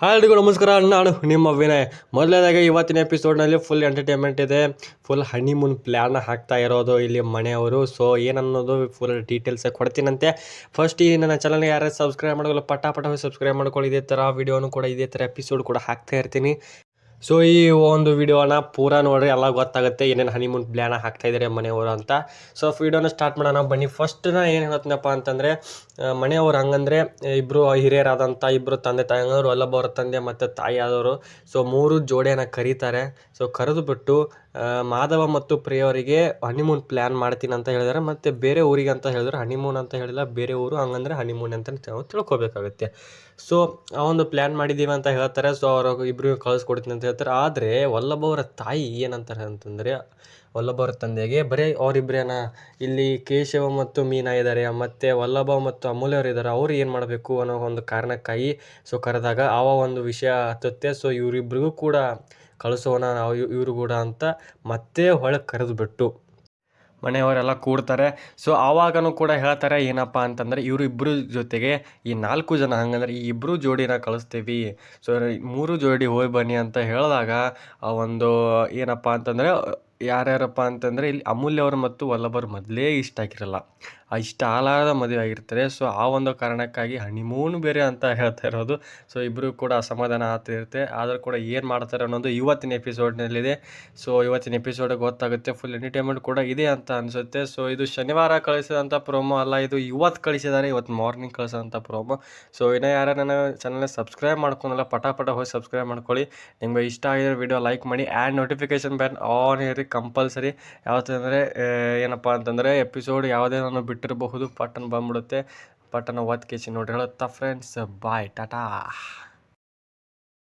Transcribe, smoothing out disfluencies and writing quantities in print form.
ಎಲ್ರಿಗೂ ನಮಸ್ಕಾರ. ನಾನು ನಿಮ್ಮ ವಿನಯ್. ಮೊದಲನೇದಾಗಿ ಇವತ್ತಿನ ಎಪಿಸೋಡ್ನಲ್ಲಿ ಫುಲ್ ಎಂಟರ್ಟೈನ್ಮೆಂಟ್ ಇದೆ. ಫುಲ್ ಹನಿಮೂನ್ ಪ್ಲ್ಯಾನ್ ಹಾಕ್ತಾ ಇರೋದು ಇಲ್ಲಿ ಮನೆಯವರು. ಸೊ ಏನನ್ನೋದು ಫುಲ್ ಡೀಟೇಲ್ಸ್ ಕೊಡ್ತೀನಂತೆ. ಫಸ್ಟ್ ಈ ನನ್ನ ಚಾನಲ್ಗೆ ಯಾರು ಸಬ್ಸ್ಕ್ರೈಬ್ ಮಾಡೋಲ್ಲ ಪಟ ಹೋಗಿ ಸಬ್ಸ್ಕ್ರೈಬ್ ಮಾಡ್ಕೊಳ್ಳಿ. ಇದೇ ಥರ ವೀಡಿಯೋನು ಕೂಡ ಇದೇ ಥರ ಎಪಿಸೋಡ್ ಕೂಡ ಹಾಕ್ತಾ ಇರ್ತೀನಿ. ಸೊ ಈ ಒಂದು ವಿಡಿಯೋನ ಪೂರ ನೋಡ್ರಿ, ಎಲ್ಲ ಗೊತ್ತಾಗುತ್ತೆ ಏನೇನು ಹನಿಮೂನ್ ಪ್ಲ್ಯಾನ್ ಹಾಕ್ತಾ ಇದ್ದಾರೆ ಮನೆಯವರು ಅಂತ. ಸೊ ವಿಡಿಯೋನ ಸ್ಟಾರ್ಟ್ ಮಾಡೋಣ ಬನ್ನಿ. ಫಸ್ಟ್ ನಾ ಏನು ಹೇಳ್ತೀನಪ್ಪ ಅಂತಂದರೆ, ಮನೆಯವರು ಹಂಗಂದರೆ ಇಬ್ಬರು ಹಿರಿಯರಾದಂಥ ಇಬ್ಬರು ತಂದೆ ತಾಯಿಯವರು, ವಲ್ಲಭ ತಂದೆ ಮತ್ತು ತಾಯಿ ಆದವರು. ಸೊ 3 ಜೋಡಿಯನ್ನು ಕರೀತಾರೆ. ಸೊ ಕರೆದು ಬಿಟ್ಟು ಮಾಧವ ಮತ್ತು ಪ್ರಿಯವರಿಗೆ ಹನಿಮೂನ್ ಪ್ಲ್ಯಾನ್ ಮಾಡ್ತೀನಿ ಅಂತ ಹೇಳಿದ್ದಾರೆ. ಮತ್ತು ಬೇರೆ ಊರಿಗೆ ಅಂತ ಹೇಳಿದ್ರೆ, ಹನಿಮೂನ್ ಅಂತ ಹೇಳಿಲ್ಲ, ಬೇರೆ ಊರು, ಹಂಗಂದ್ರೆ ಹನಿಮೂನ್ ಅಂತ ತಿಳ್ಕೊಬೇಕಾಗುತ್ತೆ. ಸೊ ಆ ಒಂದು ಪ್ಲ್ಯಾನ್ ಮಾಡಿದ್ದೀವಿ ಅಂತ ಹೇಳ್ತಾರೆ. ಸೊ ಅವ್ರಿಗೆ ಇಬ್ಬರಿಗೂ ಕಳಿಸ್ಕೊಡ್ತೀನಿ ಅಂತ ಹೇಳ್ತಾರೆ. ಆದರೆ ವಲ್ಲಭವರ ತಾಯಿ ಏನಂತಾರೆ ಅಂತಂದರೆ, ವಲ್ಲಭವರ ತಂದೆಗೆ ಬರೀ ಅವರಿಬ್ಬರೇನ, ಇಲ್ಲಿ ಕೇಶವ ಮತ್ತು ಮೀನಾ ಇದ್ದಾರೆ, ಮತ್ತು ವಲ್ಲಭ ಮತ್ತು ಅಮೂಲ್ಯವರು ಇದ್ದಾರೆ, ಅವ್ರು ಏನು ಮಾಡಬೇಕು ಅನ್ನೋ ಒಂದು ಕಾರಣಕ್ಕಾಗಿ ಸೊ ಕರೆದಾಗ ಒಂದು ವಿಷಯ ಹತ್ತುತ್ತೆ. ಸೊ ಇವರಿಬ್ರಿಗೂ ಕೂಡ ಕಳಿಸೋಣ ನಾವು ಇವರು ಕೂಡ ಅಂತ ಮತ್ತೆ ಒಳಗೆ ಕರೆದುಬಿಟ್ಟು ಮನೆಯವರೆಲ್ಲ ಕೂಡ್ತಾರೆ. ಸೊ ಆವಾಗನೂ ಕೂಡ ಹೇಳ್ತಾರೆ ಏನಪ್ಪ ಅಂತಂದರೆ, ಇವರು ಇಬ್ಬರು ಜೊತೆಗೆ ಈ 4 ಜನ, ಹಂಗಂದ್ರೆ ಈ ಇಬ್ಬರು ಜೋಡಿನ ಕಳಿಸ್ತೀವಿ. ಸೊ 3 ಜೋಡಿ ಹೋಗಿ ಬನ್ನಿ ಅಂತ ಹೇಳಿದಾಗ ಆ ಒಂದು ಏನಪ್ಪ ಅಂತಂದರೆ, ಯಾರ್ಯಾರಪ್ಪ ಅಂತಂದರೆ ಇಲ್ಲಿ ಅಮೂಲ್ಯವರು ಮತ್ತು ವಲ್ಲಭರು ಮೊದಲೇ ಇಷ್ಟ ಆಗಿರಲ್ಲ, ಇಷ್ಟ ಆಲಾರದ ಮದುವೆ ಆಗಿರ್ತಾರೆ. ಸೊ ಆ ಒಂದು ಕಾರಣಕ್ಕಾಗಿ ಹನಿಮೂನ್ ಬೇರೆ ಅಂತ ಹೇಳ್ತಾ ಇರೋದು. ಸೊ ಇಬ್ಬರು ಕೂಡ ಅಸಮಾಧಾನ ಆಗ್ತಿರುತ್ತೆ. ಆದರೂ ಕೂಡ ಏನು ಮಾಡ್ತಾರೆ ಅನ್ನೋದು ಇವತ್ತಿನ ಎಪಿಸೋಡ್ನಲ್ಲಿದೆ. ಸೊ ಇವತ್ತಿನ ಎಪಿಸೋಡಿಗೆ ಗೊತ್ತಾಗುತ್ತೆ. ಫುಲ್ ಎಂಟರ್ಟೈನ್ಮೆಂಟ್ ಕೂಡ ಇದೆ ಅಂತ ಅನಿಸುತ್ತೆ. ಸೊ ಇದು ಶನಿವಾರ ಕಳಿಸಿದಂಥ ಪ್ರೋಮೋ ಅಲ್ಲ, ಇದು ಇವತ್ತು ಕಳಿಸಿದ್ದಾರೆ, ಇವತ್ತು ಮಾರ್ನಿಂಗ್ ಕಳಿಸೋಂಥ ಪ್ರೋಮೋ. ಸೊ ಇನ್ನೂ ಯಾರು ನನ್ನ ಚಾನಲ್ನ ಸಬ್ಸ್ಕ್ರೈಬ್ ಮಾಡ್ಕೊಂಡಲ್ಲ ಪಟ ಹೋಗಿ ಸಬ್ಸ್ಕ್ರೈಬ್ ಮಾಡ್ಕೊಳ್ಳಿ. ನಿಮಗೆ ಇಷ್ಟ ಆಗಿರೋ ವಿಡಿಯೋ ಲೈಕ್ ಮಾಡಿ, ಆ್ಯಂಡ್ ನೋಟಿಫಿಕೇಷನ್ ಬೆಲ್ ಆನ್ ಇರಿ ಕಂಪಲ್ಸರಿ. ಯಾವತ್ತಂದರೆ ಏನಪ್ಪ ಅಂತಂದರೆ, ಎಪಿಸೋಡ್ ಯಾವುದೇ ನಾನು ಬಿಟ್ಟಿರಬಹುದು, ಪಟ್ಟನ ಬಂದ್ಬಿಡುತ್ತೆ, ಪಟ್ಟನ ಒತ್ತು ಕೇಸಿ ನೋಡಿ ಹೇಳುತ್ತಾ ಫ್ರೆಂಡ್ಸ್. ಬಾಯ್, ಟಾಟಾ.